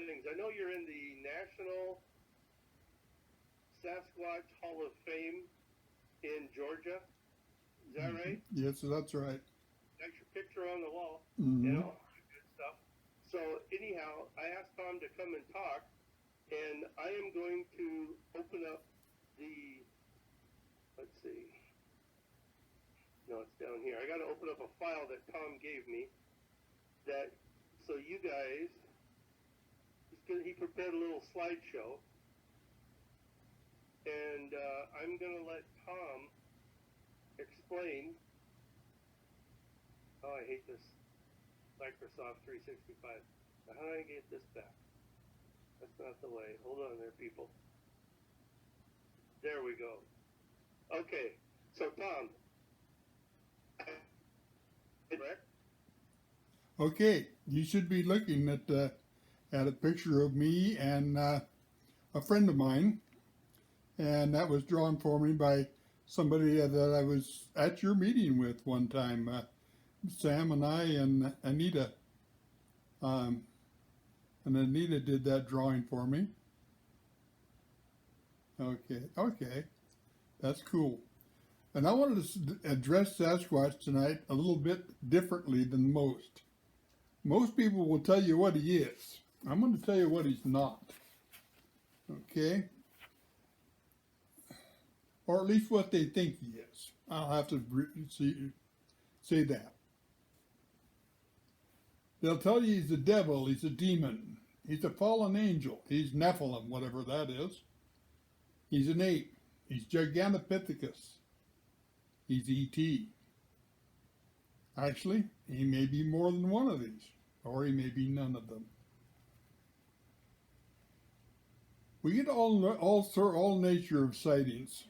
things. I know you're in the National Sasquatch Hall of Fame in Georgia. Is that right? Yes, that's right. That's your picture on the wall. You Mm-hmm. know, good stuff. So anyhow, I asked Tom to come and talk, and I am going to open up the. Let's see. No, it's down here. I got to open up a file that Tom gave me. That so you guys, he prepared a little slideshow, and I'm gonna let Tom explain. Oh, I hate this Microsoft 365. How do I get this back? That's not the way. Hold on there, people. There we go. Okay, so Tom, correct? Okay, you should be looking at a picture of me and a friend of mine, and that was drawn for me by somebody that I was at your meeting with one time. Sam and I and Anita, um, and Anita did that drawing for me. Okay, okay, that's cool. And I wanted to address Sasquatch tonight a little bit differently than most. Most people will tell you what he is. I'm going to tell you what he's not. Okay? Or at least what they think he is. I'll have to say that. They'll tell you he's a devil, he's a demon, he's a fallen angel, he's Nephilim, whatever that is. He's an ape, he's Gigantopithecus, he's E.T. Actually, he may be more than one of these, or he may be none of them. We get all nature of sightings.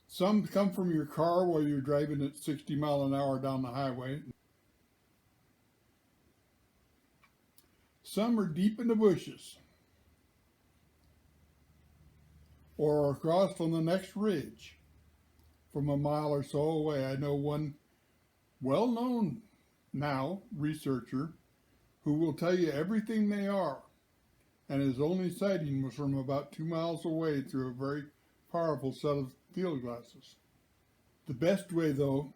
Some come from your car while you're driving at 60 mile an hour down the highway. Some are deep in the bushes or across from the next ridge from a mile or so away. I know one well-known now researcher who will tell you everything they are, and his only sighting was from about 2 miles away through a very powerful set of field glasses. The best way, though,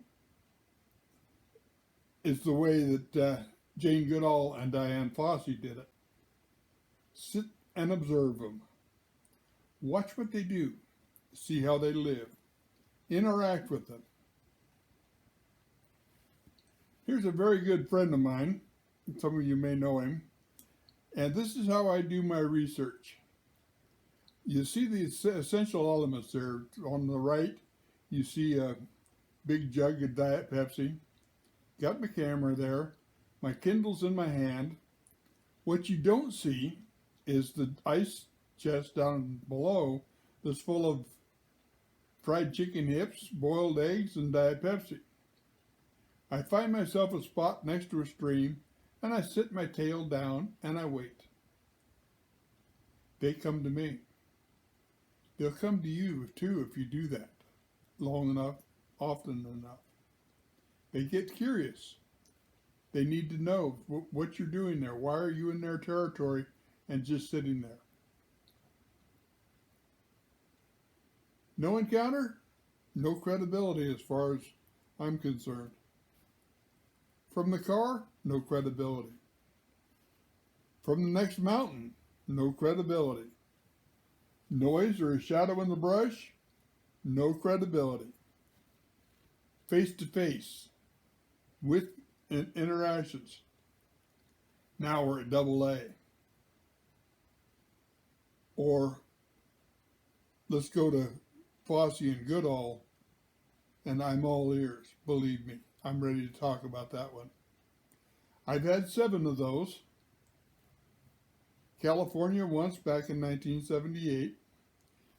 is the way that Jane Goodall and Diane Fossey did it. Sit and observe them. Watch what they do. See how they live. Interact with them. Here's a very good friend of mine. Some of you may know him. And this is how I do my research. You see the essential elements there. On the right, you see a big jug of Diet Pepsi. Got my camera there. My Kindle's in my hand. What you don't see is the ice chest down below that's full of fried chicken hips, boiled eggs, and Diet Pepsi. I find myself a spot next to a stream, and I sit my tail down and I wait. They come to me. They'll come to you too if you do that long enough, often enough. They get curious. They need to know what you're doing there. Why are you in their territory and just sitting there? No encounter, no credibility as far as I'm concerned. From the car, no credibility. From the next mountain, no credibility. Noise or a shadow in the brush, no credibility. Face to face, with interactions. Now we're at double A. Or let's go to Fossey and Goodall, and I'm all ears, believe me. I'm ready to talk about that one. I've had 7 of those. California once back in 1978.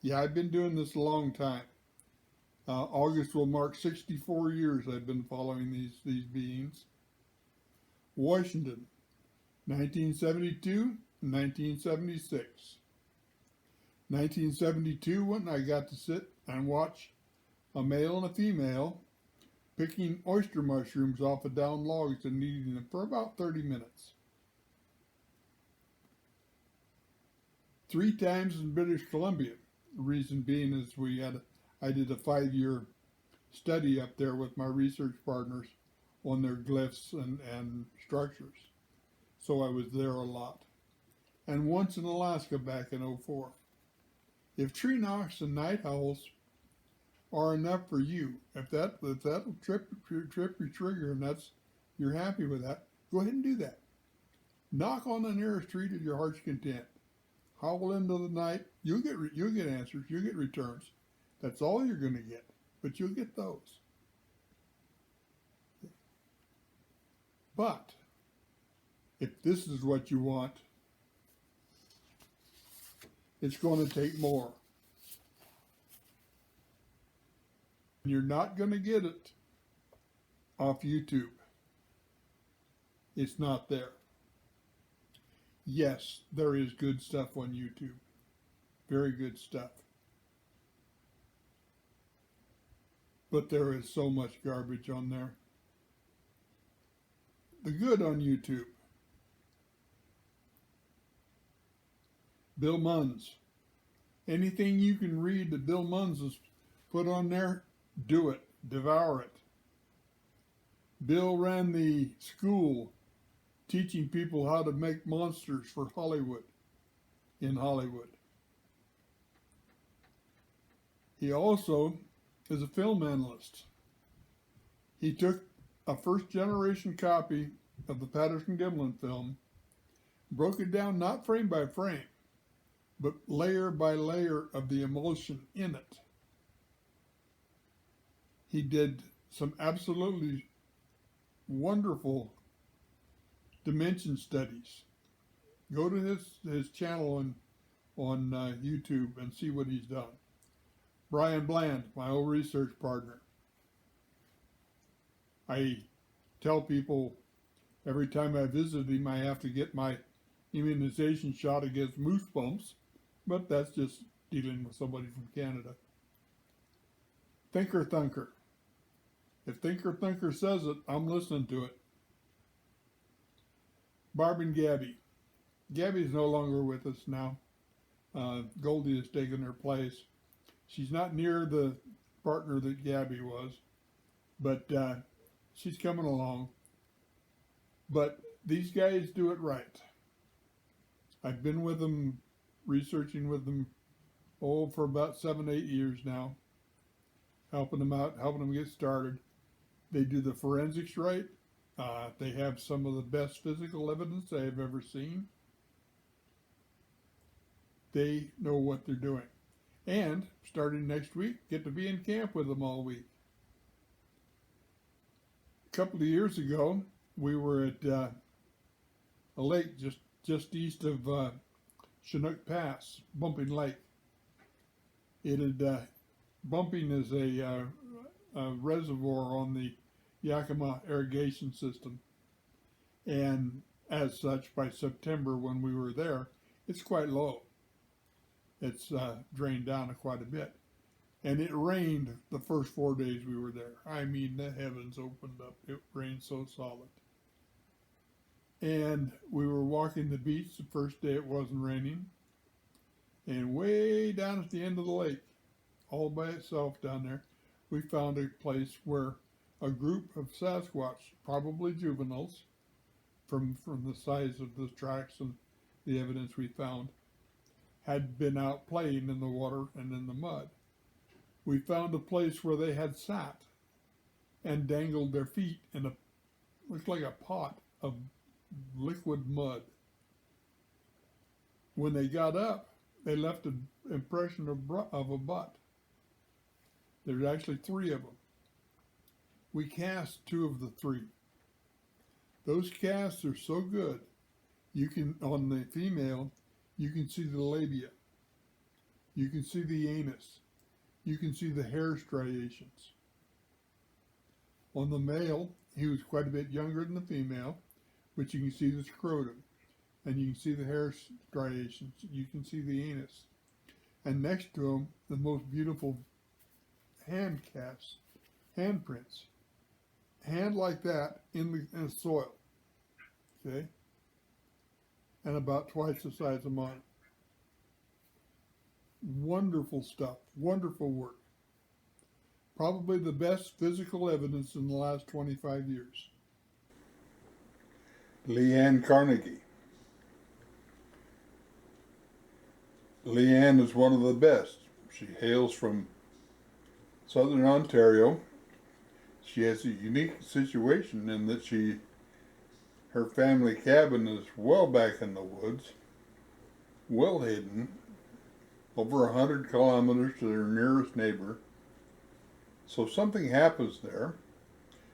Yeah, I've been doing this a long time. August will mark 64 years I've been following these beings. Washington, 1972, 1976. 1972 when I got to sit and watch a male and a female picking oyster mushrooms off of down logs and eating them for about 30 minutes. 3 times in British Columbia. The reason being is I did a 5-year study up there with my research partners on their glyphs and structures. So I was there a lot. And once in Alaska back in '04. If tree knocks and night owls are enough for you, if that'll trip your trigger and you're happy with that, go ahead and do that. Knock on the nearest tree to your heart's content. Howl into the night. You'll get answers. You'll get returns. That's all you're going to get, but you'll get those. But if this is what you want, it's going to take more. You're not going to get it off YouTube. It's not there. Yes, there is good stuff on YouTube. Very good stuff. But there is so much garbage on there. The good on YouTube. Bill Munns. Anything you can read that Bill Munns has put on there, do it. Devour it. Bill ran the school teaching people how to make monsters for Hollywood, in Hollywood. He also is a film analyst. He took a first-generation copy of the Patterson-Gimlin film, broke it down not frame by frame, but layer by layer of the emotion in it. He did some absolutely wonderful dimension studies. Go to his channel on YouTube and see what he's done. Brian Bland, my old research partner. I tell people every time I visit him, I have to get my immunization shot against moose bumps, but that's just dealing with somebody from Canada. Thinker Thunker. If Thinker Thunker says it, I'm listening to it. Barb and Gabby. Gabby's no longer with us now. Goldie has taken her place. She's not near the partner that Gabby was, but she's coming along. But these guys do it right. I've been with them, researching with them, for about 7-8 years now, helping them out, helping them get started. They do the forensics right. They have some of the best physical evidence I have ever seen. They know what they're doing. And starting next week, get to be in camp with them all week. A couple of years ago, we were at a lake just east of Chinook Pass, Bumping Lake. It had Bumping is a reservoir on the Yakima irrigation system, and as such, by September when we were there, it's quite low. It's drained down quite a bit, and it rained the first 4 days we were there. I mean, the heavens opened up. It rained so solid. And we were walking the beach the first day it wasn't raining, and way down at the end of the lake, all by itself down there, we found a place where a group of Sasquatch, probably juveniles, from the size of the tracks and the evidence we found, had been out playing in the water and in the mud. We found a place where they had sat and dangled their feet in looked like a pot of liquid mud. When they got up, they left an impression of a butt. There's actually 3 of them. We cast 2 of the 3. Those casts are so good. You can, on the female, you can see the labia. You can see the anus. You can see the hair striations. On the male, he was quite a bit younger than the female, but you can see the scrotum. And you can see the hair striations. You can see the anus. And next to him, the most beautiful hand casts, handprints. Hand like that in the soil, okay? And about twice the size of mine. Wonderful stuff. Wonderful work. Probably the best physical evidence in the last 25 years. Leanne Carnegie. Leanne is one of the best. She hails from southern Ontario. She has a unique situation in that her family cabin is well back in the woods, well hidden, over 100 kilometers to their nearest neighbor. So if something happens there,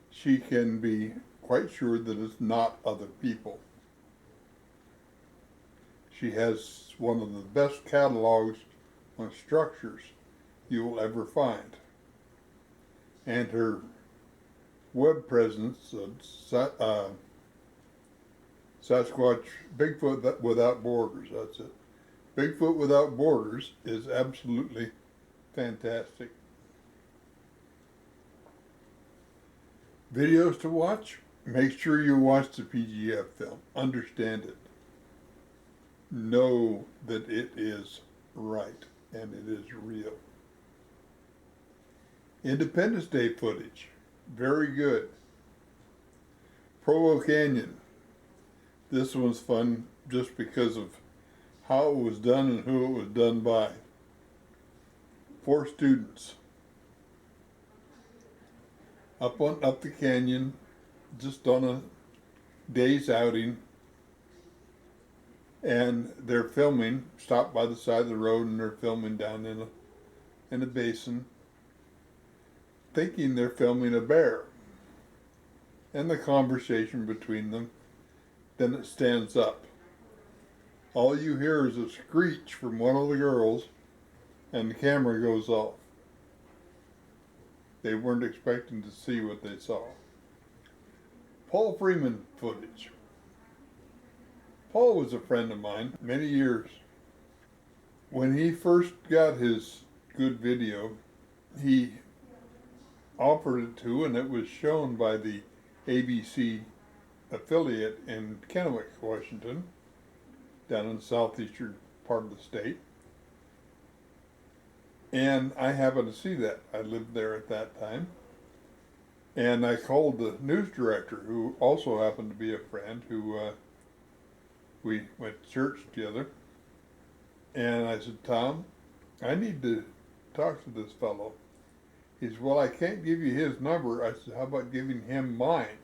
she can be quite sure that it's not other people. She has one of the best catalogs on structures you will ever find. And her web presence of Sasquatch, Bigfoot Without Borders, that's it. Bigfoot Without Borders is absolutely fantastic. Videos to watch? Make sure you watch the PGF film. Understand it. Know that it is right and it is real. Independence Day footage. Very good. Provo Canyon. This one's fun just because of how it was done and who it was done by. 4 students up the canyon, just on a day's outing, and they're filming. Stopped by the side of the road, and they're filming down in a basin, thinking they're filming a bear. And the conversation between them. Then it stands up. All you hear is a screech from one of the girls, and the camera goes off. They weren't expecting to see what they saw. Paul Freeman footage. Paul was a friend of mine many years. When he first got his good video, he offered it to, and it was shown by the ABC affiliate in Kennewick, Washington, down in the southeastern part of the state. And I happened to see that. I lived there at that time. And I called the news director, who also happened to be a friend, who we went to church together. And I said, Tom, I need to talk to this fellow. He said, well, I can't give you his number. I said, how about giving him mine?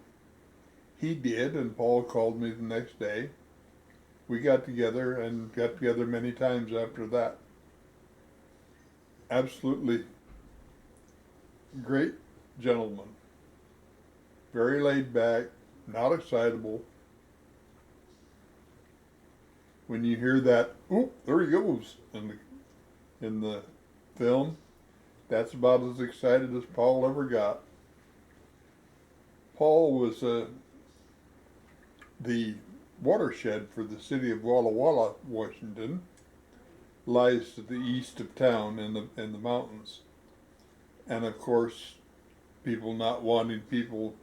He did, and Paul called me the next day. We got together and got together many times after that. Absolutely great gentleman. Very laid back, not excitable. When you hear that, oh, there he goes in the film, that's about as excited as Paul ever got. Paul was the watershed for the city of Walla Walla, Washington. Lies to the east of town in the mountains, and of course, people not wanting people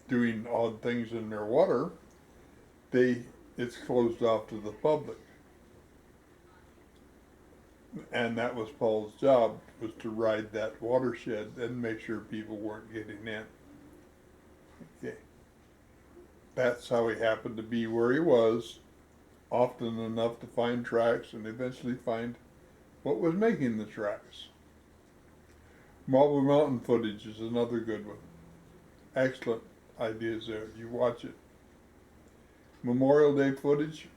doing odd things in their water, it's closed off to the public, and that was Paul's job, was to ride that watershed and make sure people weren't getting in. Okay, that's how he happened to be where he was, often enough to find tracks and eventually find what was making the tracks. Marble Mountain footage is another good one. Excellent ideas there. You watch it. Memorial Day footage.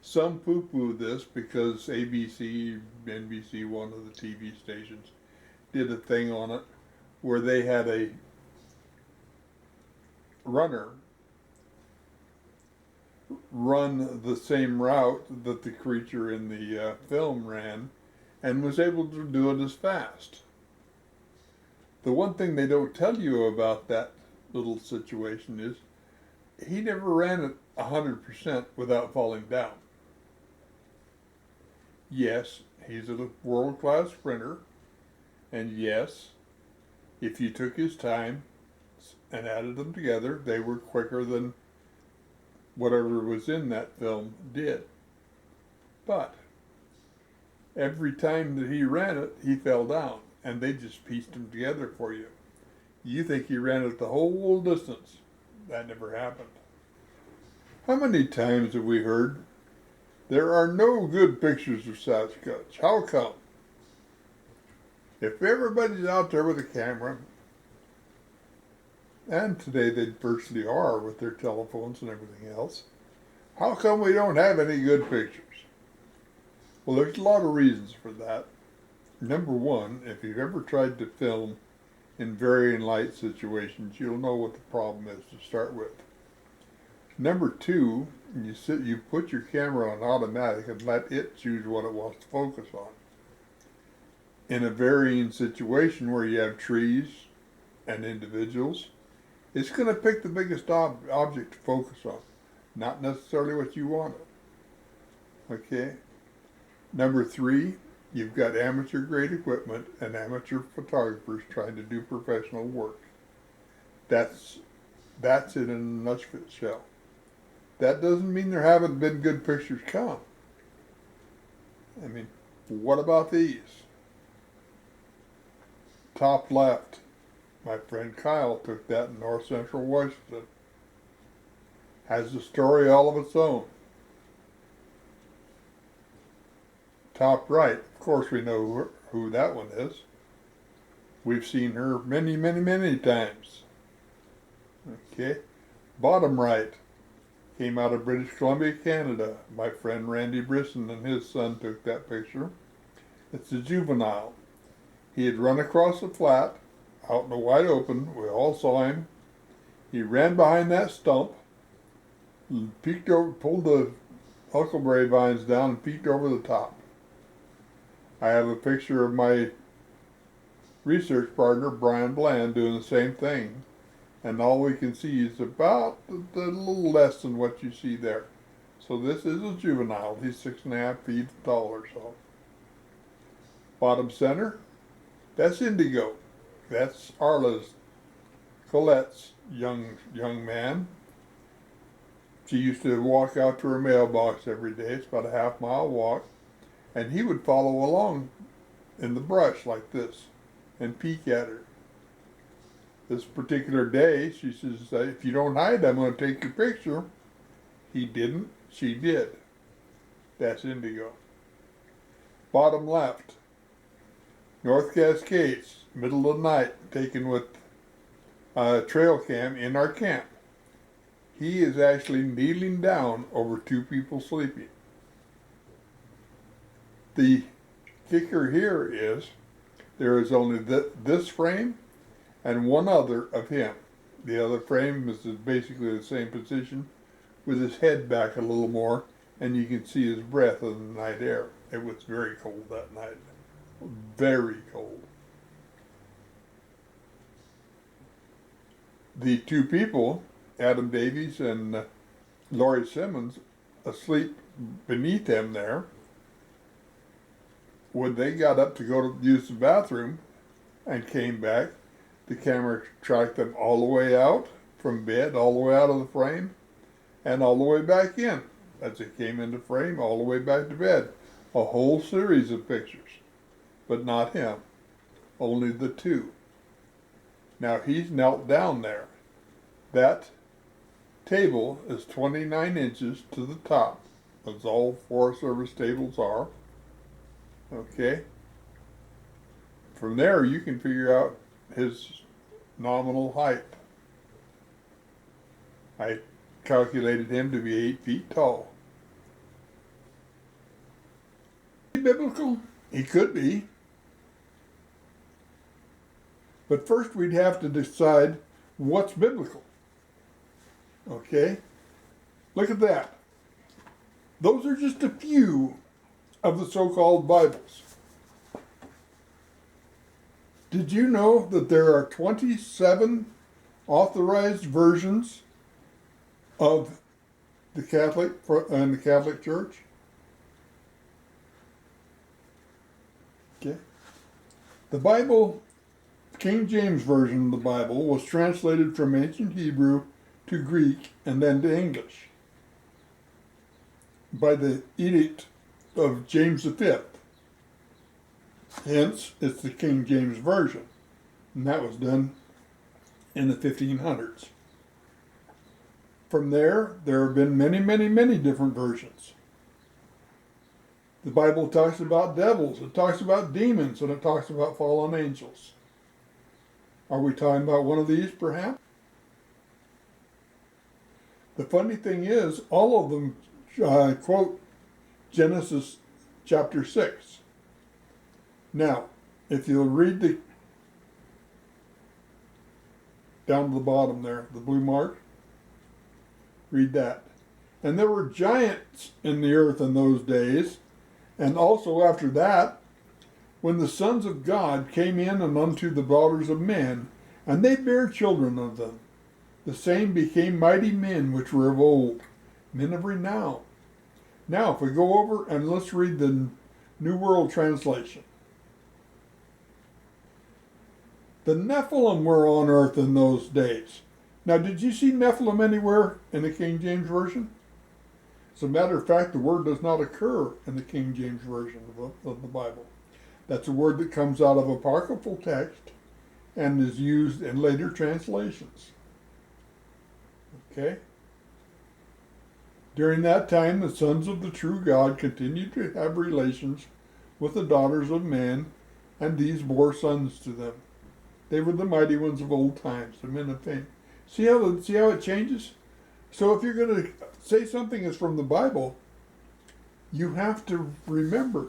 Some poo-poo this because ABC, NBC, one of the TV stations, did a thing on it where they had a runner run the same route that the creature in the film ran, and was able to do it as fast. The one thing they don't tell you about that little situation is he never ran it 100% without falling down. Yes, he's a world-class sprinter, and yes, if you took his time and added them together, they were quicker than whatever was in that film did. But Every time that he ran it, he fell down, and they just pieced him together for you. You think he ran it the whole distance. That never happened. How many times have we heard, there are no good pictures of Sasquatch? How come? If everybody's out there with a camera, and today they virtually are with their telephones and everything else, how come we don't have any good pictures? Well, there's a lot of reasons for that. Number one, if you've ever tried to film in varying light situations, you'll know what the problem is to start with. Number two, you put your camera on automatic and let it choose what it wants to focus on. In a varying situation where you have trees and individuals, it's going to pick the biggest object to focus on, not necessarily what you wanted. Okay? Number three, you've got amateur grade equipment and amateur photographers trying to do professional work. That's it in a nutshell. That doesn't mean there haven't been good pictures come. I mean, what about these? Top left, my friend Kyle took that in north central Washington. Has a story all of its own. Top right, of course we know who that one is. We've seen her many, many, many times. Okay. Bottom right came out of British Columbia, Canada. My friend Randy Brisson and his son took that picture. It's a juvenile. He had run across the flat, out in the wide open. We all saw him. He ran behind that stump, peeked over, pulled the huckleberry vines down and peeked over the top. I have a picture of my research partner, Brian Bland, doing the same thing. And all we can see is about a little less than what you see there. So this is a juvenile. He's 6.5 feet tall or so. Bottom center, that's Indigo. That's Arla's, Colette's young man. She used to walk out to her mailbox every day. It's about a half-mile walk. And he would follow along in the brush like this and peek at her. This particular day, she says, if you don't hide, I'm going to take your picture. He didn't. She did. That's Indigo. Bottom left, North Cascades, middle of the night, taken with trail cam in our camp. He is actually kneeling down over two people sleeping. The kicker here is there is only this frame and one other of him. The other frame is basically the same position with his head back a little more, and you can see his breath in the night air. It was very cold that night. Very cold. The two people, Adam Davies and Laurie Simmons, asleep beneath him there. When they got up to go to use the bathroom and came back, the camera tracked them all the way out from bed, all the way out of the frame, and all the way back in. As they came into frame, all the way back to bed. A whole series of pictures, but not him. Only the two. Now he's knelt down there. That table is 29 inches to the top, as all Forest Service tables are. Okay. From there, you can figure out his nominal height. I calculated him to be 8 feet tall. Biblical? He could be. But first we'd have to decide what's biblical. Okay? Look at that. Those are just a few of the so-called Bibles. Did you know that there are 27 authorized versions of the Catholic and the Catholic Church? Okay. The Bible, King James Version of the Bible, was translated from ancient Hebrew to Greek and then to English by the edict of James V. Hence, it's the King James Version. And that was done in the 1500s. From there have been many, many, many different versions. The Bible talks about devils, it talks about demons, and it talks about fallen angels. Are we talking about one of these, perhaps? The funny thing is, all of them quote Genesis chapter 6. Now, if you'll read down to the bottom there, the blue mark, read that. And there were giants in the earth in those days, and also after that, when the sons of God came in and unto the daughters of men, and they bare children of them. The same became mighty men which were of old, men of renown. Now, if we go over and let's read the New World Translation. The Nephilim were on earth in those days. Now, did you see Nephilim anywhere in the King James Version? As a matter of fact, the word does not occur in the King James Version of the Bible. That's a word that comes out of apocryphal text and is used in later translations. Okay? During that time, the sons of the true God continued to have relations with the daughters of men, and these bore sons to them. They were the mighty ones of old times, the men of fame. See how it changes? So if you're going to say something is from the Bible, you have to remember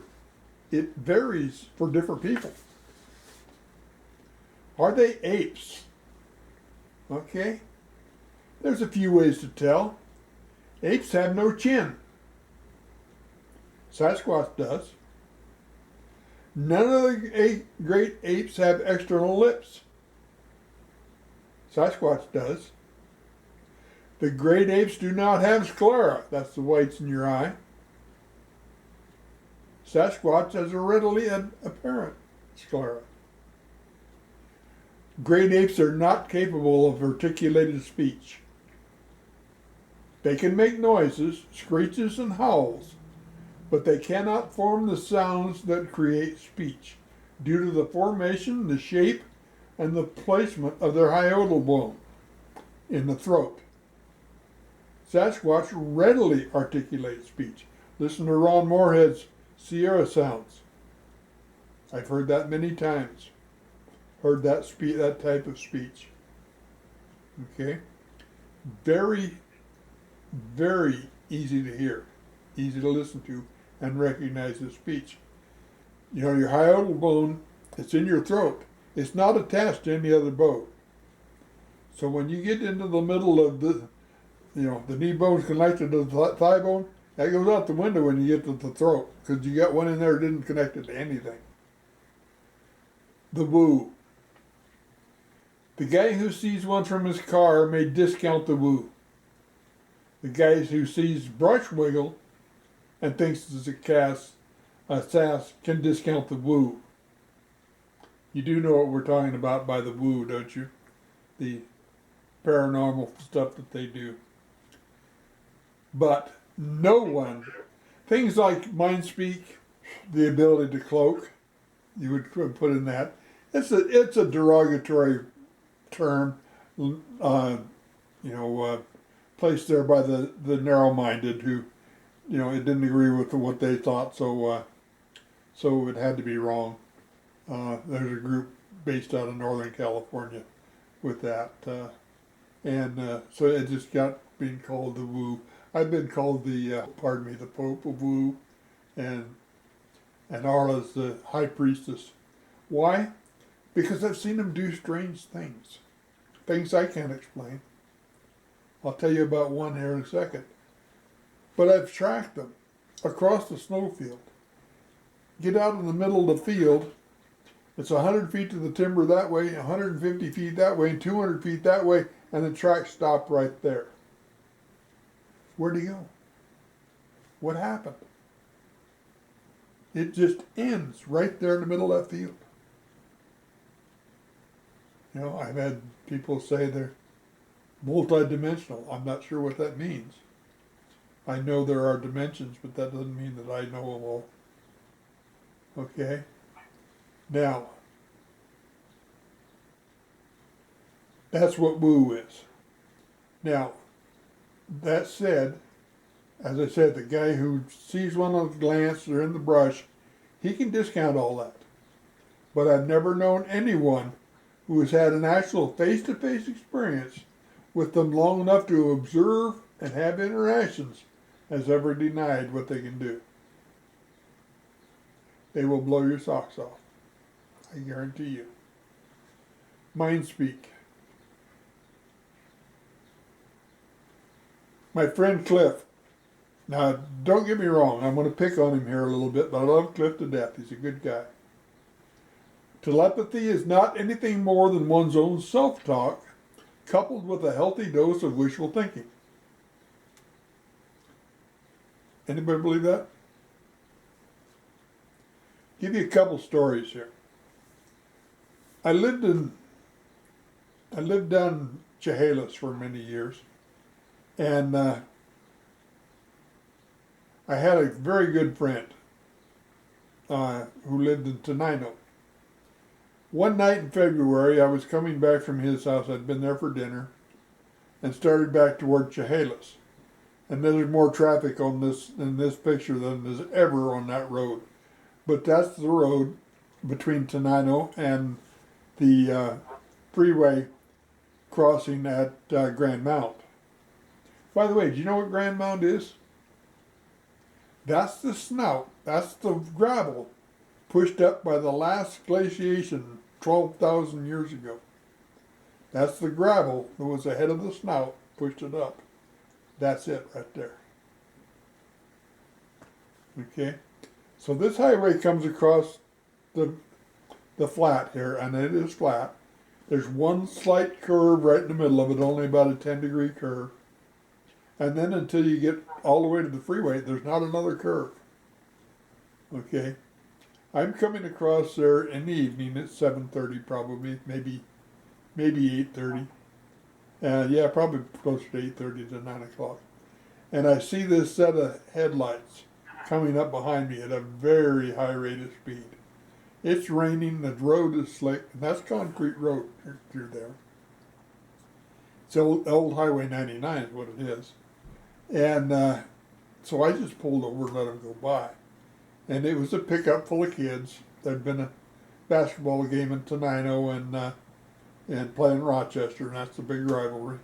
it varies for different people. Are they apes? Okay. There's a few ways to tell. Apes have no chin. Sasquatch does. None of the great apes have external lips. Sasquatch does. The great apes do not have sclera. That's the whites in your eye. Sasquatch has a readily apparent sclera. Great apes are not capable of articulated speech. They can make noises, screeches, and howls, but they cannot form the sounds that create speech due to the formation, the shape, and the placement of their hiatal bone in the throat. Sasquatch readily articulates speech. Listen to Ron Moorhead's Sierra sounds. I've heard that many times. Heard that type of speech. Okay? Very, very easy to hear, easy to listen to, and recognize the speech. You know, your hiatal bone, it's in your throat. It's not attached to any other bone. So when you get into the middle of the knee bone's connected to the thigh bone, that goes out the window when you get to the throat, because you got one in there that didn't connect it to anything. The woo. The guy who sees one from his car may discount the woo. The guy who sees brush wiggle and thinks it's a sass can discount the woo. You do know what we're talking about by the woo, don't you? The paranormal stuff that they do. But no one, things like mind speak, the ability to cloak, you would put in that. It's a derogatory term, placed there by the narrow-minded who, it didn't agree with what they thought, so it had to be wrong. There's a group based out of Northern California with that, so it just got being called the woo. I've been called the Pope of Woo, and Arla's the High Priestess. Why? Because I've seen them do strange things I can't explain. I'll tell you about one here in a second. But I've tracked them across the snowfield. Get out in the middle of the field. It's 100 feet to the timber that way, 150 feet that way, and 200 feet that way, and the track stopped right there. Where'd he go? What happened? It just ends right there in the middle of that field. I've had people say they're multidimensional. I'm not sure what that means. I know there are dimensions, but that doesn't mean that I know them all. Okay? Now, that's what woo is. Now, that said, as I said, the guy who sees one at a glance, they're in the brush, he can discount all that. But I've never known anyone who has had an actual face-to-face experience with them long enough to observe and have interactions has ever denied what they can do. They will blow your socks off. I guarantee you. Mind speak. My friend Cliff. Now, don't get me wrong. I'm going to pick on him here a little bit, but I love Cliff to death. He's a good guy. Telepathy is not anything more than one's own self-talk, coupled with a healthy dose of wishful thinking. Anybody believe that? Give you a couple stories here. I lived down in Chehalis for many years, and I had a very good friend who lived in Tenino. One night in February, I was coming back from his house. I'd been there for dinner and started back toward Chehalis. And there's more traffic on this in this picture than there's ever on that road. But that's the road between Tenino and the freeway crossing at Grand Mount. By the way, do you know what Grand Mount is? That's the snout. That's the gravel pushed up by the last glaciation 12,000 years ago. That's the gravel that was ahead of the snout, pushed it up. That's it right there. Okay? So this highway comes across the flat here, and it is flat. There's one slight curve right in the middle of it, only about a 10-degree curve. And then until you get all the way to the freeway, there's not another curve. Okay? I'm coming across there in the evening at 7:30 probably, maybe 8:30. Yeah, probably closer to 8:30 to 9 o'clock. And I see this set of headlights coming up behind me at a very high rate of speed. It's raining, the road is slick, and that's concrete road through there. It's old Highway 99 is what it is. And so I just pulled over and let them go by. And it was a pickup full of kids. There'd been a basketball game in Tenino and playing Rochester, and that's the big rivalry.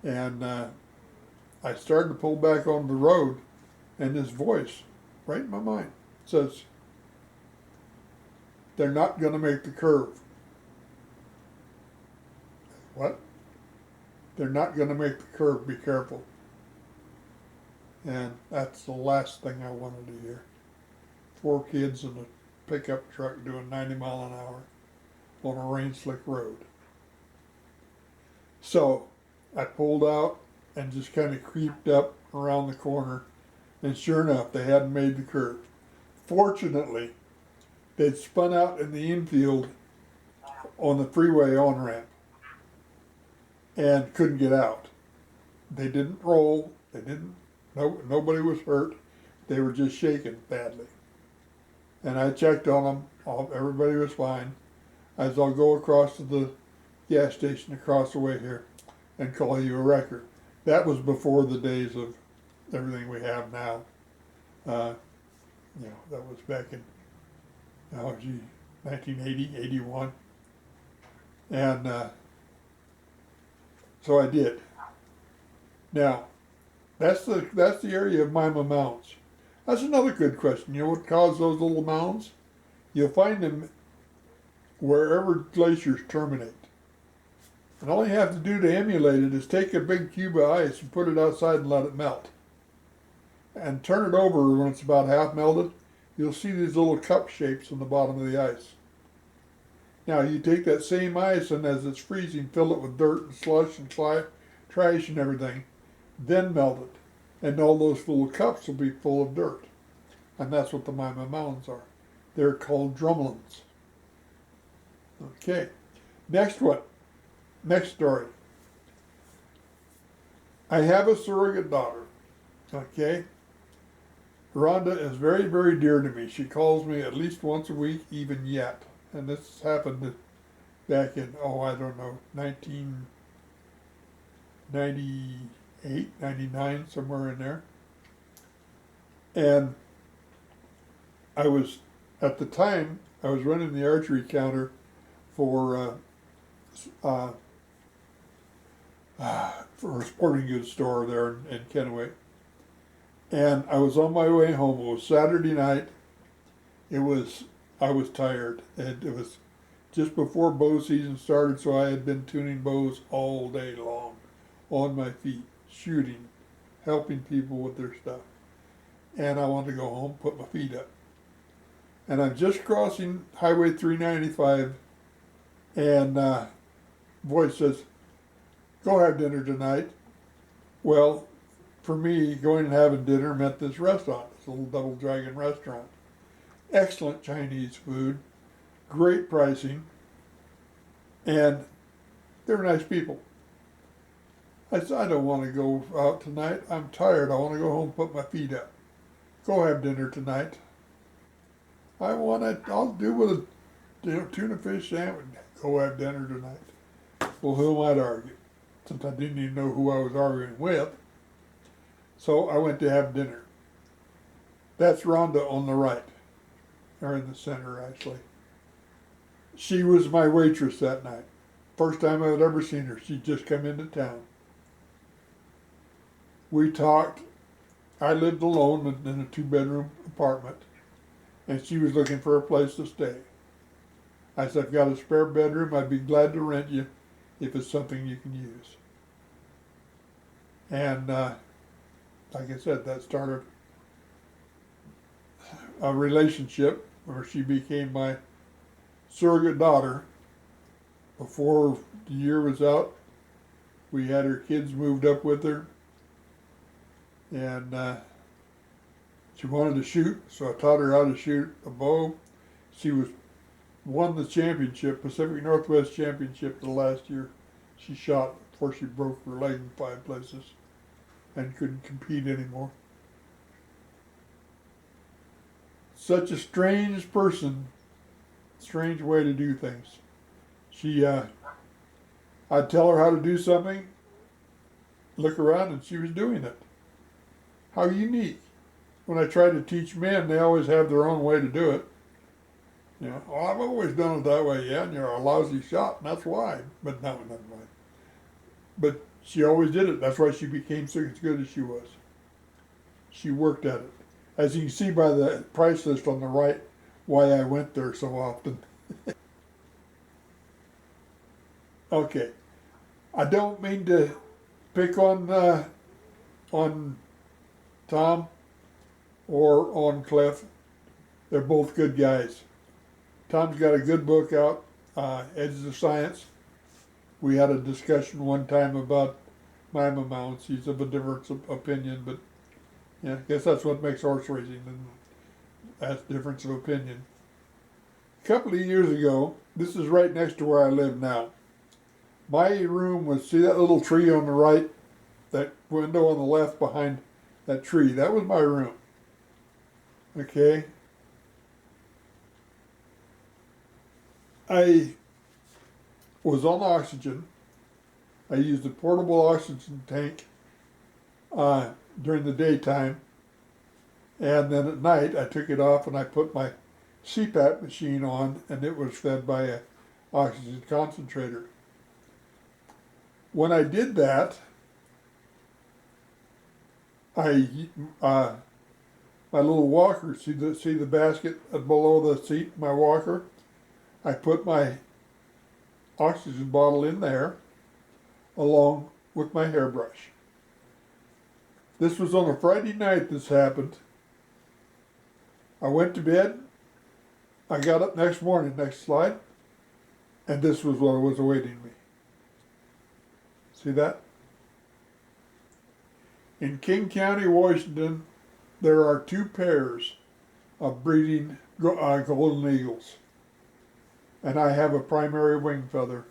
And I started to pull back on the road, and this voice, right in my mind, says, "They're not going to make the curve." What? They're not going to make the curve, be careful. And that's the last thing I wanted to hear. 4 kids in a pickup truck doing 90 miles an hour on a rain-slick road. So I pulled out and just kind of creeped up around the corner, and sure enough, they hadn't made the curve. Fortunately, they'd spun out in the infield on the freeway on-ramp and couldn't get out. They didn't roll. Nobody was hurt. They were just shaken badly. And I checked on them. Everybody was fine. As I'll go across to the gas station across the way here and call you a record. That was before the days of everything we have now. That was back in 1980, 81. And so I did. Now, that's the area of Mima Mounds. That's another good question. You know what caused those little mounds? You'll find them wherever glaciers terminate. And all you have to do to emulate it is take a big cube of ice and put it outside and let it melt. And turn it over when it's about half melted. You'll see these little cup shapes on the bottom of the ice. Now you take that same ice and as it's freezing, fill it with dirt and slush and trash and everything, then melt it. And all those little cups will be full of dirt. And that's what the Mima Mounds are. They're called drumlins. Okay, next one. Next story. I have a surrogate daughter. Okay, Rhonda is very, very dear to me. She calls me at least once a week, even yet. And this happened back in, I don't know, 1998, 99, somewhere in there. And at the time, I was running the archery counter for a sporting goods store there in Kennewick. And I was on my way home. It was Saturday night. I was tired. And it was just before bow season started, so I had been tuning bows all day long, on my feet, shooting, helping people with their stuff. And I wanted to go home, put my feet up. And I'm just crossing Highway 395, and voice says, "Go have dinner tonight." Well, for me, going and having dinner meant this restaurant, this little Double Dragon restaurant. Excellent Chinese food, great pricing, and they're nice people. I said, "I don't want to go out tonight. I'm tired. I want to go home and put my feet up. Go have dinner tonight." I'll do with a tuna fish sandwich. Go have dinner tonight. Well, who am I to argue? Since I didn't even know who I was arguing with. So I went to have dinner. That's Rhonda on the right, or in the center actually. She was my waitress that night. First time I had ever seen her. She'd just come into town. We talked. I lived alone in a 2-bedroom apartment, and she was looking for a place to stay. I said, "I've got a spare bedroom. I'd be glad to rent you if it's something you can use." And like I said, that started a relationship where she became my surrogate daughter. Before the year was out, we had her kids moved up with her, and she wanted to shoot, so I taught her how to shoot a bow. She won the championship, Pacific Northwest Championship, the last year she shot before she broke her leg in 5 places and couldn't compete anymore. Such a strange person, strange way to do things. I'd tell her how to do something, look around, and she was doing it. How unique. When I try to teach men, they always have their own way to do it. "Well, I've always done it that way." "Yeah, and you're a lousy shot, and that's why." But no, not why. But she always did it. That's why she became so as good as she was. She worked at it. As you can see by the price list on the right, why I went there so often. Okay, I don't mean to pick on Tom or on Cliff. They're both good guys. Tom's got a good book out, Edges of Science. We had a discussion one time about mime amounts. He's of a different opinion, but yeah, I guess that's what makes horse racing, and that's difference of opinion. A couple of years ago, this is right next to where I live now. My room was, see that little tree on the right, that window on the left behind that tree? That was my room. Okay. I was on oxygen. I used a portable oxygen tank during the daytime, and then at night I took it off and I put my CPAP machine on, and it was fed by an oxygen concentrator. When I did that, my little walker, see the basket below the seat, my walker? I put my oxygen bottle in there along with my hairbrush. This was on a Friday night this happened. I went to bed. I got up next morning, next slide, and this was what was awaiting me. See that? In King County, Washington, there are 2 pairs of breeding golden eagles. And I have a primary wing feather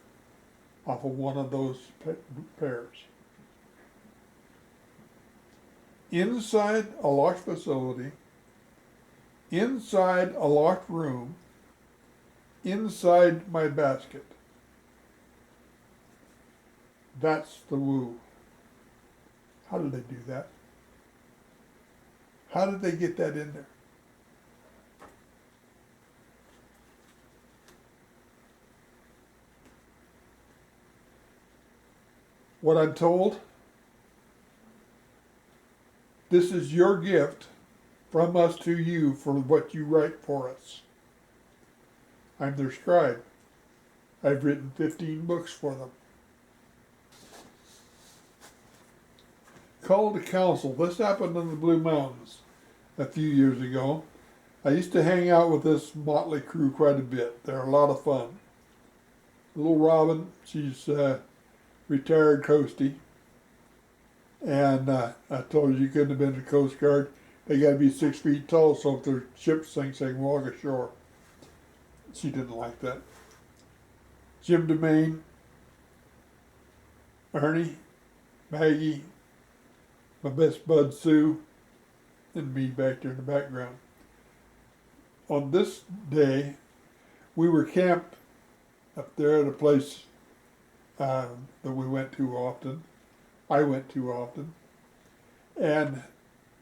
off of one of those pairs. Inside a locked facility, inside a locked room, inside my basket. That's the woo. How did they do that? How did they get that in there? What I'm told, this is your gift from us to you for what you write for us. I'm their scribe. I've written 15 books for them. Call to council. This happened in the Blue Mountains a few years ago. I used to hang out with this motley crew quite a bit. They're a lot of fun. Little Robin, she's retired coastie. And I told her you couldn't have been in the Coast Guard. They got to be 6 feet tall, so if their ship sinks, they can walk ashore. She didn't like that. Jim DeMaine, Ernie, Maggie, my best bud Sue, and me back there in the background. On this day, we were camped up there at a place that we went to often. I went to often. And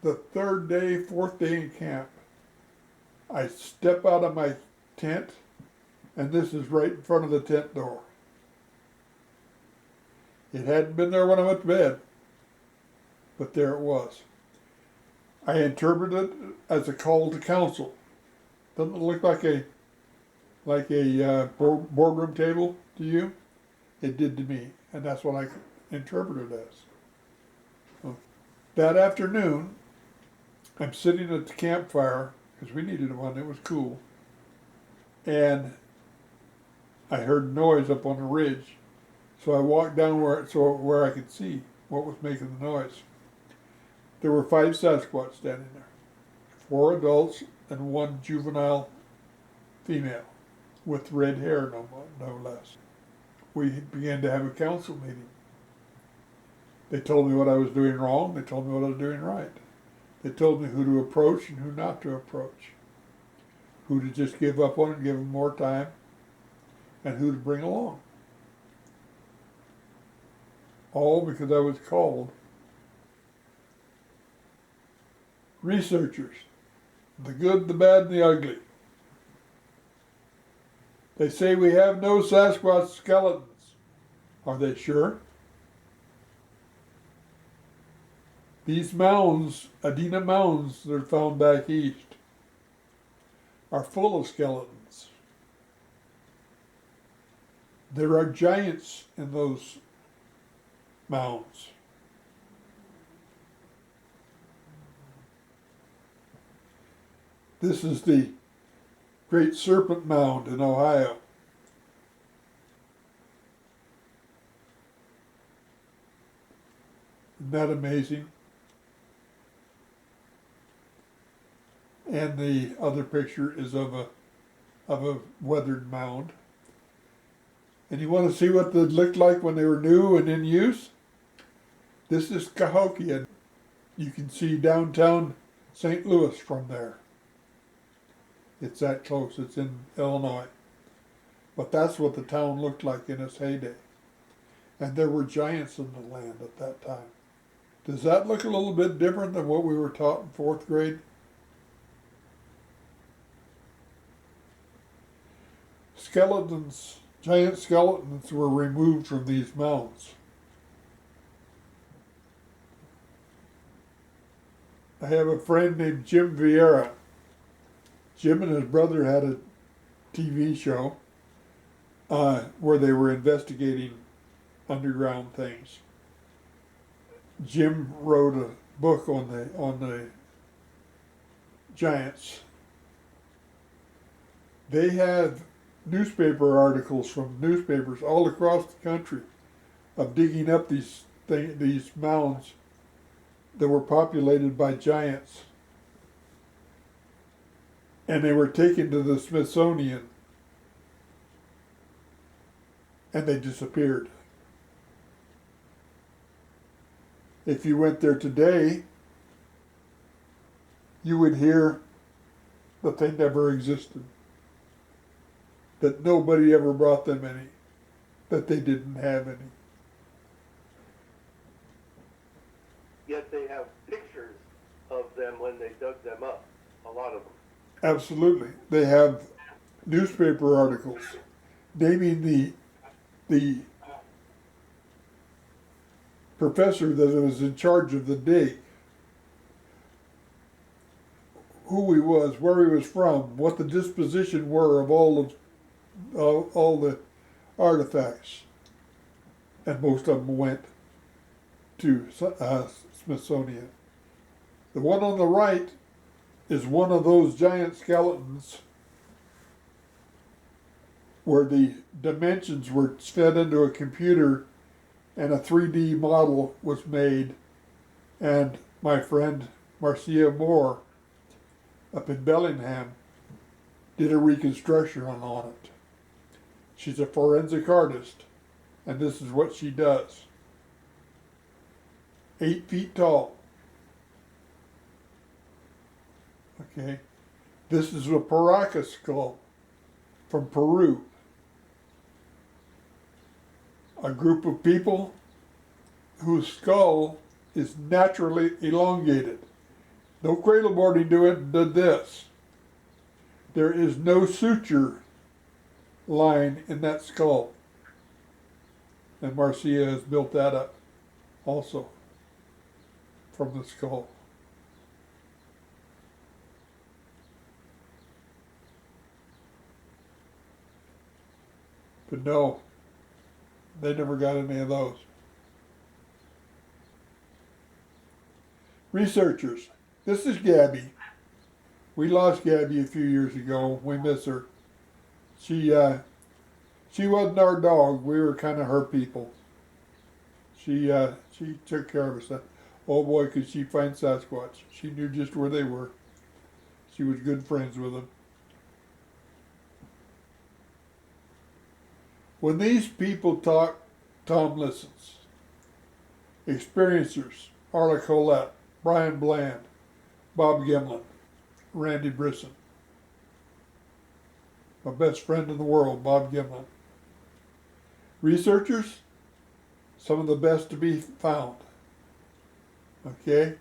the third day, fourth day in camp, I step out of my tent, and this is right in front of the tent door. It hadn't been there when I went to bed, but there it was. I interpreted it as a call to council. Doesn't it look like a boardroom table to you? It did to me, and that's what I interpreted it as. Well, that afternoon, I'm sitting at the campfire, because we needed one, it was cool, and I heard noise up on the ridge. So I walked down where I could see what was making the noise. There were 5 Sasquatch standing there. 4 adults and 1 juvenile female with red hair, no less. We began to have a council meeting. They told me what I was doing wrong. They told me what I was doing right. They told me who to approach and who not to approach. Who to just give up on and give them more time, and who to bring along. All because I was called. Researchers, the good, the bad, and the ugly. They say we have no Sasquatch skeletons. Are they sure? These mounds, Adena mounds that are found back east, are full of skeletons. There are giants in those mounds. This is the Great Serpent Mound in Ohio. Isn't that amazing? And the other picture is of a weathered mound. And you want to see what they looked like when they were new and in use? This is Cahokia. You can see downtown St. Louis from there. It's that close. It's in Illinois. But that's what the town looked like in its heyday. And there were giants in the land at that time. Does that look a little bit different than what we were taught in 4th grade? Skeletons, giant skeletons were removed from these mounds. I have a friend named Jim Vieira. Jim and his brother had a TV show where they were investigating underground things. Jim wrote a book on the giants. They have newspaper articles from newspapers all across the country of digging up these mounds that were populated by giants. And they were taken to the Smithsonian and they disappeared. If you went there today, you would hear that they never existed, that nobody ever brought them any, that they didn't have any. Yet they have pictures of them when they dug them up, a lot of them. Absolutely. They have newspaper articles naming the professor that was in charge of the dig, who he was, where he was from, what the disposition were of all the artifacts, and most of them went to Smithsonian. The one on the right is one of those giant skeletons where the dimensions were fed into a computer and a 3D model was made, and my friend Marcia Moore up in Bellingham did a reconstruction on it. She's a forensic artist, and this is what she does. 8 feet tall. Okay. This is a Paraca skull from Peru. A group of people whose skull is naturally elongated. No cradle boarding to it did this. There is no suture line in that skull. And Marcia has built that up also from the skull. But no, they never got any of those. Researchers. This is Gabby. We lost Gabby a few years ago. We miss her. She wasn't our dog. We were kind of her people. She took care of us. Oh boy, could she find Sasquatch. She knew just where they were. She was good friends with them. When these people talk, Tom listens. Experiencers, Arla Colette, Brian Bland, Bob Gimlin, Randy Brisson. My best friend in the world, Bob Gimlin. Researchers, some of the best to be found. Okay?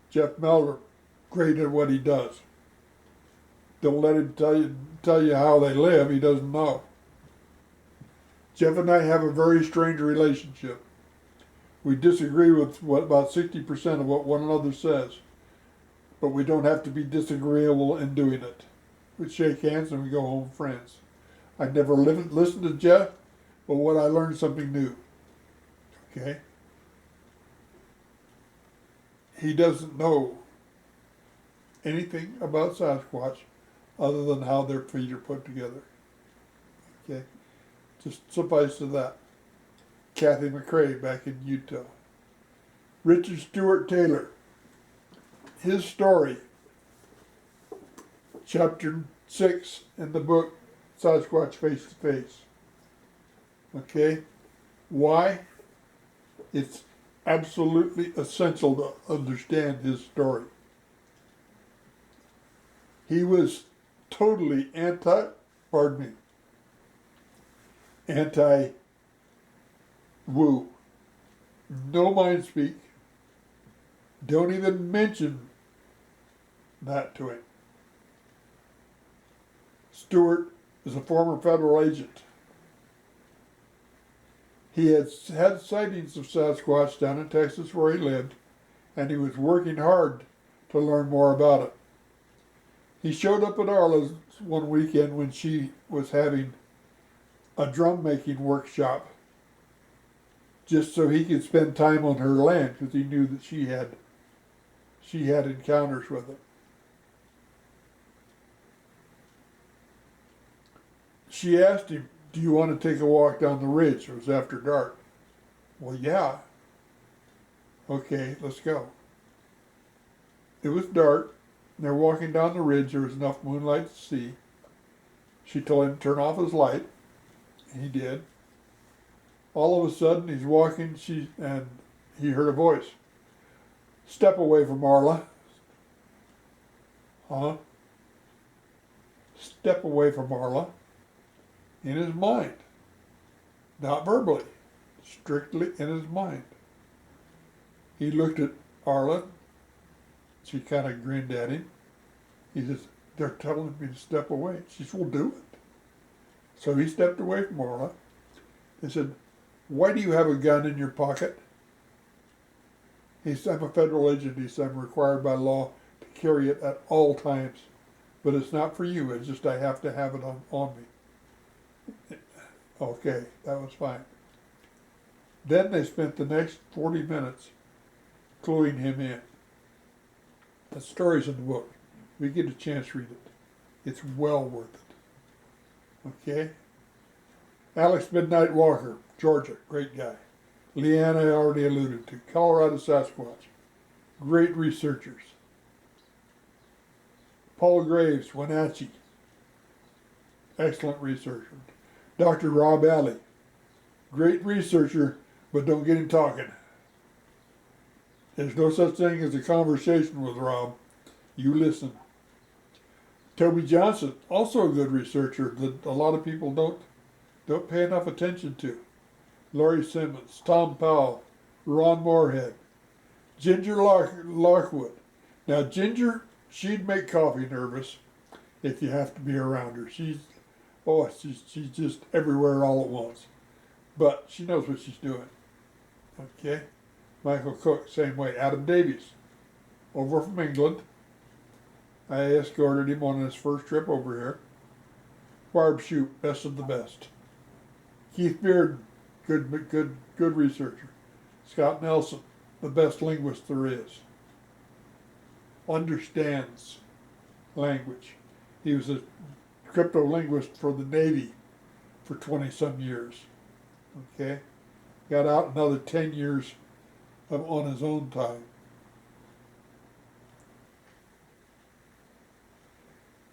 Jeff Melder, great at what he does. Don't let him tell you how they live, he doesn't know. Jeff and I have a very strange relationship. We disagree with about 60% of what one another says, but we don't have to be disagreeable in doing it. We shake hands and we go home friends. I never listened to Jeff, but when I learned something new. Okay? He doesn't know anything about Sasquatch other than how their feet are put together. Okay? Just suffice to that. Kathy McCrae back in Utah. Richard Stewart Taylor. His story, chapter 6 in the book Sasquatch Face to Face. Okay? Why? It's absolutely essential to understand his story. He was totally anti-woo. No mind speak. Don't even mention that to him. Stewart is a former federal agent. He had had sightings of Sasquatch down in Texas where he lived, and he was working hard to learn more about it. He showed up at Arla's one weekend when she was having a drum making workshop, just so he could spend time on her land, because he knew that she had encounters with it. She asked him, "Do you want to take a walk down the ridge?" It was after dark. Well, yeah. Okay, let's go. It was dark. They're walking down the ridge. There was enough moonlight to see. She told him to turn off his light. He did. All of a sudden, he's walking, and he heard a voice. "Step away from Arla." Huh? step away from Arla in his mind. Not verbally, strictly in his mind. He looked at Arla. She kind of grinned at him. He says, they're telling me to step away. She said, well, do it. So he stepped away from Arla. He said, why do you have a gun in your pocket? He said, I'm a federal agent. He said, I'm required by law to carry it at all times. But it's not for you. It's just I have to have it on me. Okay, that was fine. Then they spent the next 40 minutes cluing him in. The story's in the book. We get a chance to read it. It's well worth it. Okay? Alex Midnight Walker, Georgia, great guy. Leanne I already alluded to. Colorado Sasquatch, great researchers. Paul Graves, Wenatchee, excellent researcher. Dr. Rob Alley, great researcher, but don't get him talking. There's no such thing as a conversation with Rob. You listen. Toby Johnson, also a good researcher that a lot of people don't pay enough attention to. Laurie Simmons, Tom Powell, Ron Moorhead, Ginger Lockwood. Now Ginger, she'd make coffee nervous if you have to be around her. She's just everywhere all at once. But she knows what she's doing. Okay? Michael Cook, same way. Adam Davies, over from England. I escorted him on his first trip over here. Barb Shoup, best of the best. Keith Bearden, good researcher. Scott Nelson, the best linguist there is. Understands language. He was a cryptolinguist for the Navy for 20-some years. Okay? Got out another 10 years on his own time.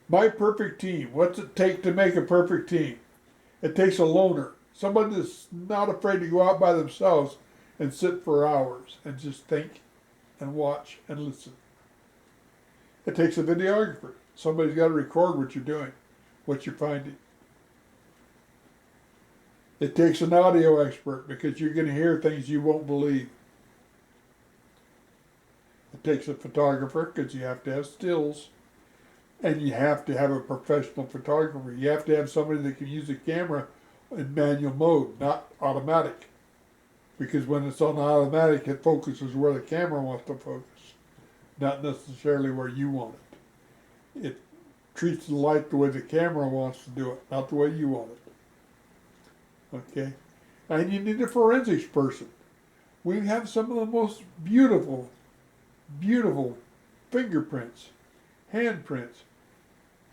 My perfect team. What's it take to make a perfect team? It takes a loner. Somebody that's not afraid to go out by themselves and sit for hours and just think and watch and listen. It takes a videographer. Somebody's got to record what you're doing, what you're finding. It takes an audio expert because you're going to hear things you won't believe. It takes a photographer because you have to have stills. And you have to have a professional photographer. You have to have somebody that can use a camera in manual mode, not automatic. Because when it's on automatic, it focuses where the camera wants to focus, not necessarily where you want it. It treats the light the way the camera wants to do it, not the way you want it. Okay? And you need a forensics person. We have some of the most beautiful, beautiful fingerprints, handprints.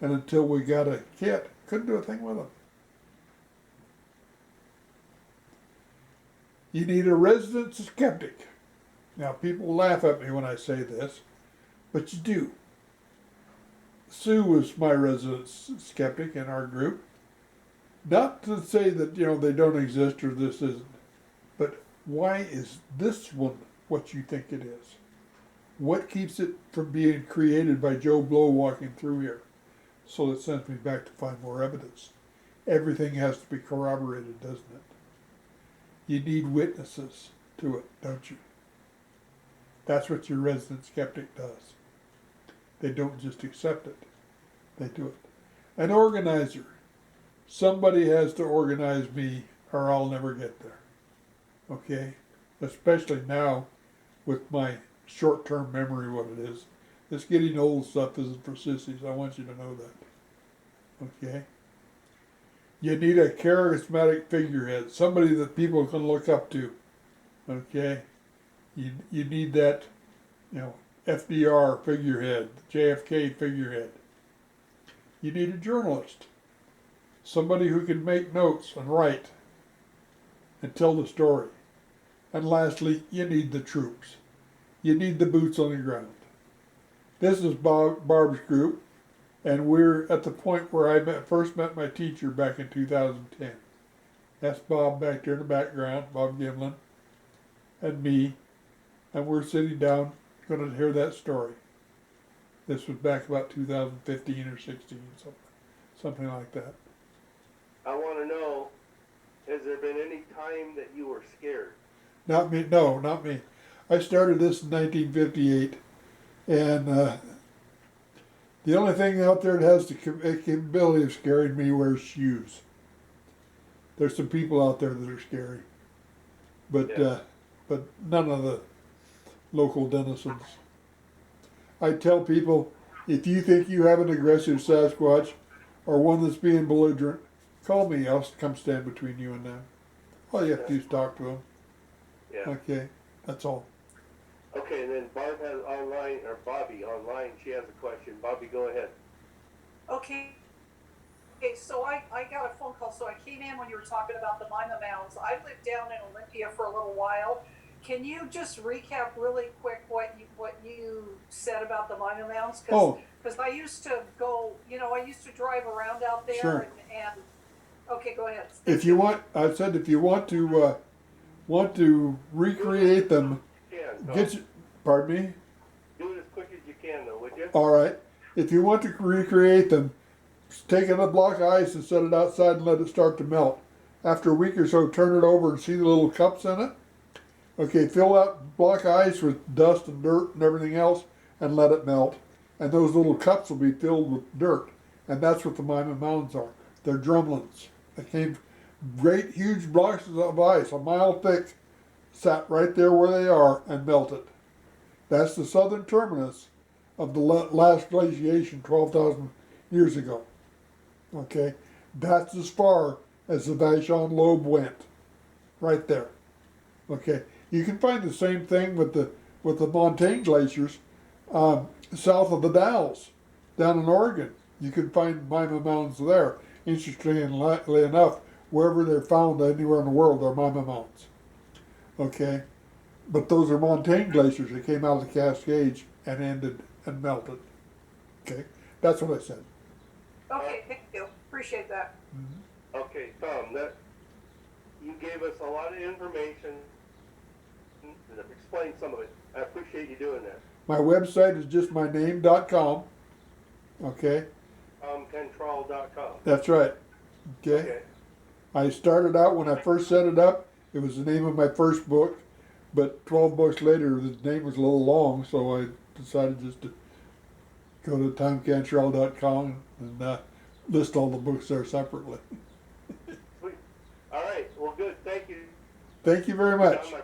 And until we got a kit, couldn't do a thing with them. You need a resident skeptic. Now, people laugh at me when I say this, but you do. Sue was my resident skeptic in our group. Not to say that, they don't exist or this isn't, but why is this one what you think it is? What keeps it from being created by Joe Blow walking through here? So it sends me back to find more evidence. Everything has to be corroborated, doesn't it? You need witnesses to it, don't you? That's what your resident skeptic does. They don't just accept it. They do it. An organizer. Somebody has to organize me or I'll never get there. Okay? Especially now with my short-term memory, what it is. This getting old stuff isn't for sissies. I want you to know that. Okay? You need a charismatic figurehead. Somebody that people can look up to. Okay? You need that, FDR figurehead, JFK figurehead. You need a journalist. Somebody who can make notes and write and tell the story. And lastly, you need the troops. You need the boots on the ground. This is Barb's group, and we're at the point where I first met my teacher back in 2010. That's Bob back there in the background, Bob Gimlin, and me, and we're sitting down going to hear that story. This was back about 2015 or 16, something. something like that. I want to know, has there been any time that you were scared? Not me. No, not me. I started this in 1958, and the only thing out there that has the capability of scaring me wears shoes. There's some people out there that are scary, but Yeah. but none of the local denizens. I tell people, if you think you have an aggressive Sasquatch or one that's being belligerent, call me. I'll come stand between you and them. All you have to do is talk to them. Yeah. Okay, that's all. Okay, and then Barb has online, or Bobby online, she has a question. Bobby, go ahead. Okay. Okay, so I got a phone call, so I came in when you were talking about the Mima Mounds. I lived down in Olympia for a little while. Can you just recap really quick what you said about the Mima Mounds? Because I used to go, I used to drive around out there. Sure. And okay, go ahead. If you want, I said if you want to recreate them, get you, pardon me? Do it as quick as you can, though, would you? All right. If you want to recreate them, take a block of ice and set it outside and let it start to melt. After a week or so, turn it over and see the little cups in it. Okay, fill that block of ice with dust and dirt and everything else and let it melt. And those little cups will be filled with dirt. And that's what the Mima Mounds are. They're drumlins. They came great huge blocks of ice, a mile thick, sat right there where they are and melted. That's the southern terminus of the last glaciation 12,000 years ago. Okay, that's as far as the Vashon Lobe went, right there. Okay, you can find the same thing with the Montane glaciers south of the Dalles, down in Oregon. You can find Mima Mounds there. Interestingly enough, wherever they're found anywhere in the world, they're Mima Mounds. Okay, but those are Montane glaciers. They came out of the Cascades and ended and melted. Okay, that's what I said. Okay, thank you. Appreciate that. Okay, Tom, that you gave us a lot of information and explained some of it. I appreciate you doing that. My website is just my name.com. Okay, TomControl.com. that's right. Okay. I started out when I first set it up, it was the name of my first book, but 12 books later, the name was a little long, so I decided just to go to TomControl.com and list all the books there separately. Sweet. All right. Well, good. Thank you. Thank you very much. Tom,